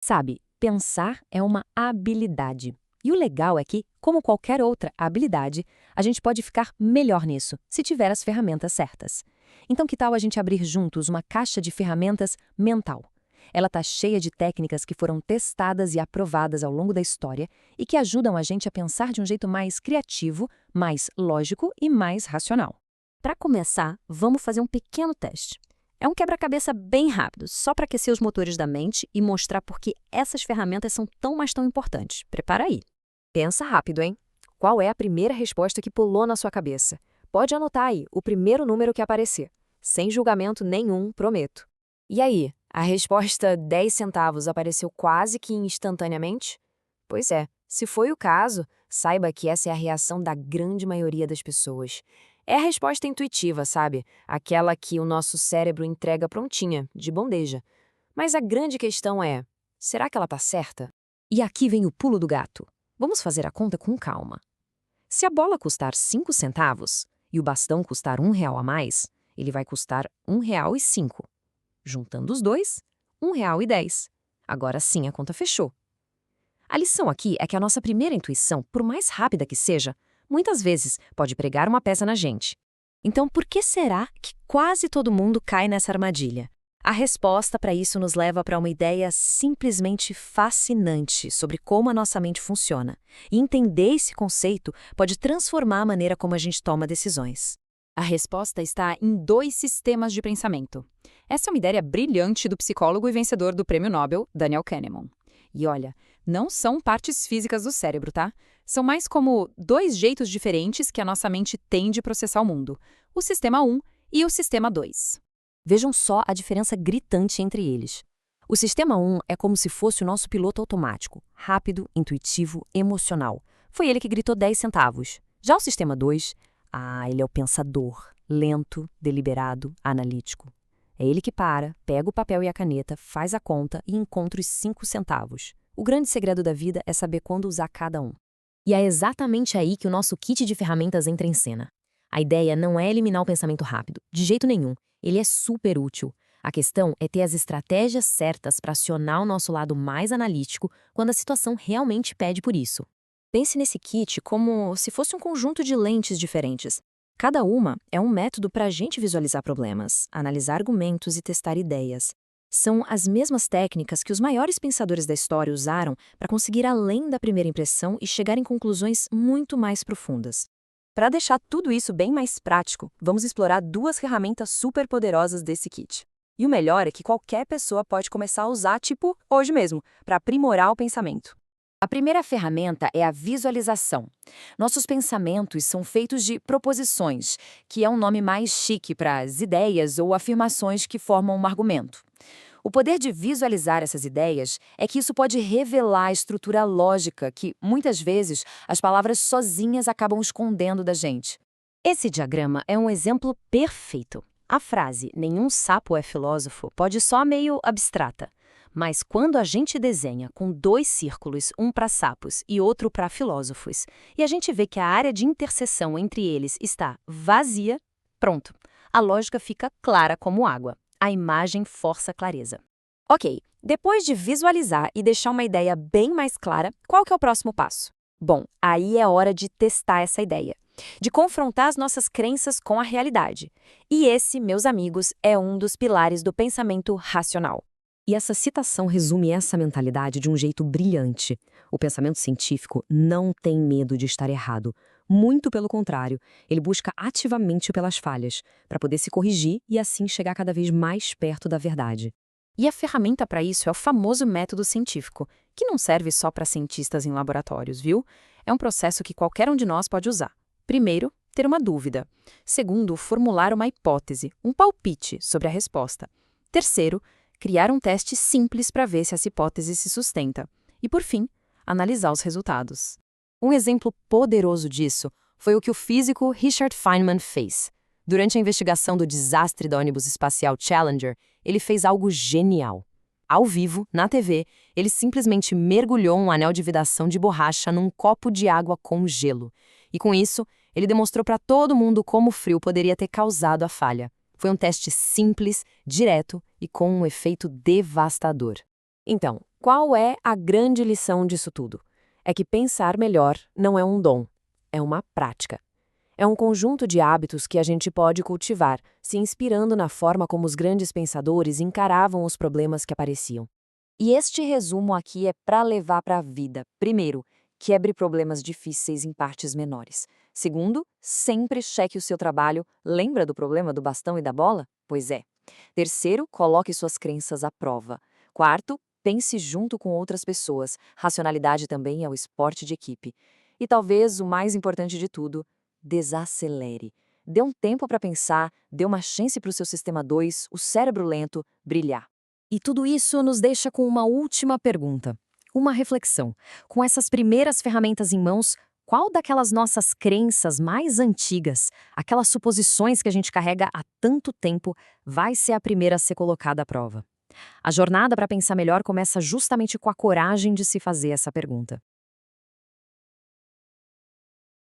Sabe, pensar é uma habilidade. E o legal é que, como qualquer outra habilidade, a gente pode ficar melhor nisso, se tiver as ferramentas certas. Então, que tal a gente abrir juntos uma caixa de ferramentas mental? Ela está cheia de técnicas que foram testadas e aprovadas ao longo da história e que ajudam a gente a pensar de um jeito mais criativo, mais lógico e mais racional. Para começar, vamos fazer um pequeno teste. É um quebra-cabeça bem rápido, só para aquecer os motores da mente e mostrar por que essas ferramentas são tão importantes. Prepara aí. Pensa rápido, hein? Qual é a primeira resposta que pulou na sua cabeça? Pode anotar aí o primeiro número que aparecer. Sem julgamento nenhum, prometo. E aí, a resposta 10 centavos apareceu quase que instantaneamente? Pois é, se foi o caso, saiba que essa é a reação da grande maioria das pessoas. É a resposta intuitiva, sabe? Aquela que o nosso cérebro entrega prontinha, de bandeja. Mas a grande questão é, será que ela está certa? E aqui vem o pulo do gato. Vamos fazer a conta com calma. Se a bola custar 5 centavos e o bastão custar R$ 1 a mais, ele vai custar R$ 1,05. Juntando os dois, R$ 1,10. Agora sim a conta fechou. A lição aqui é que a nossa primeira intuição, por mais rápida que seja, muitas vezes pode pregar uma peça na gente. Então, por que será que quase todo mundo cai nessa armadilha? A resposta para isso nos leva para uma ideia simplesmente fascinante sobre como a nossa mente funciona. E entender esse conceito pode transformar a maneira como a gente toma decisões. A resposta está em dois sistemas de pensamento. Essa é uma ideia brilhante do psicólogo e vencedor do Prêmio Nobel, Daniel Kahneman. E olha, não são partes físicas do cérebro, tá? São mais como dois jeitos diferentes que a nossa mente tem de processar o mundo. O sistema 1 e o sistema 2. Vejam só a diferença gritante entre eles. O sistema 1 é como se fosse o nosso piloto automático, rápido, intuitivo, emocional. Foi ele que gritou 10 centavos. Já o sistema 2, ele é o pensador, lento, deliberado, analítico. É ele que para, pega o papel e a caneta, faz a conta e encontra os 5 centavos. O grande segredo da vida é saber quando usar cada um. E é exatamente aí que o nosso kit de ferramentas entra em cena. A ideia não é eliminar o pensamento rápido, de jeito nenhum. Ele é super útil. A questão é ter as estratégias certas para acionar o nosso lado mais analítico quando a situação realmente pede por isso. Pense nesse kit como se fosse um conjunto de lentes diferentes. Cada uma é um método para a gente visualizar problemas, analisar argumentos e testar ideias. São as mesmas técnicas que os maiores pensadores da história usaram para conseguir além da primeira impressão e chegar em conclusões muito mais profundas. Para deixar tudo isso bem mais prático, vamos explorar duas ferramentas super poderosas desse kit. E o melhor é que qualquer pessoa pode começar a usar, tipo, hoje mesmo, para aprimorar o pensamento. A primeira ferramenta é a visualização. Nossos pensamentos são feitos de proposições, que é um nome mais chique para as ideias ou afirmações que formam um argumento. O poder de visualizar essas ideias é que isso pode revelar a estrutura lógica que, muitas vezes, as palavras sozinhas acabam escondendo da gente. Esse diagrama é um exemplo perfeito. A frase "nenhum sapo é filósofo" pode soar meio abstrata, mas quando a gente desenha com 2 círculos, um para sapos e outro para filósofos, e a gente vê que a área de interseção entre eles está vazia, pronto, a lógica fica clara como água. A imagem força a clareza. Ok, depois de visualizar e deixar uma ideia bem mais clara, qual que é o próximo passo? Bom, aí é hora de testar essa ideia, de confrontar as nossas crenças com a realidade. E esse, meus amigos, é um dos pilares do pensamento racional. E essa citação resume essa mentalidade de um jeito brilhante. O pensamento científico não tem medo de estar errado. Muito pelo contrário, ele busca ativamente pelas falhas, para poder se corrigir e assim chegar cada vez mais perto da verdade. E a ferramenta para isso é o famoso método científico, que não serve só para cientistas em laboratórios, viu? É um processo que qualquer um de nós pode usar. Primeiro, ter uma dúvida. Segundo, formular uma hipótese, um palpite sobre a resposta. Terceiro, criar um teste simples para ver se essa hipótese se sustenta. E, por fim, analisar os resultados. Um exemplo poderoso disso foi o que o físico Richard Feynman fez. Durante a investigação do desastre da ônibus espacial Challenger, ele fez algo genial. Ao vivo, na TV, ele simplesmente mergulhou um anel de vedação de borracha num copo de água com gelo. E com isso, ele demonstrou para todo mundo como o frio poderia ter causado a falha. Foi um teste simples, direto e com um efeito devastador. Então, Qual é a grande lição disso tudo? É que pensar melhor não é um dom, é uma prática. É um conjunto de hábitos que a gente pode cultivar, se inspirando na forma como os grandes pensadores encaravam os problemas que apareciam. E este resumo aqui é para levar para a vida. Primeiro, quebre problemas difíceis em partes menores. Segundo, sempre cheque o seu trabalho. Lembra do problema do bastão e da bola? Pois é. Terceiro, coloque suas crenças à prova. Quarto, pense junto com outras pessoas. Racionalidade também é o esporte de equipe. E talvez o mais importante de tudo, desacelere. Dê um tempo para pensar, dê uma chance para o seu sistema 2, o cérebro lento, brilhar. E tudo isso nos deixa com uma última pergunta, uma reflexão. Com essas primeiras ferramentas em mãos, qual daquelas nossas crenças mais antigas, aquelas suposições que a gente carrega há tanto tempo, vai ser a primeira a ser colocada à prova? A jornada para pensar melhor começa justamente com a coragem de se fazer essa pergunta.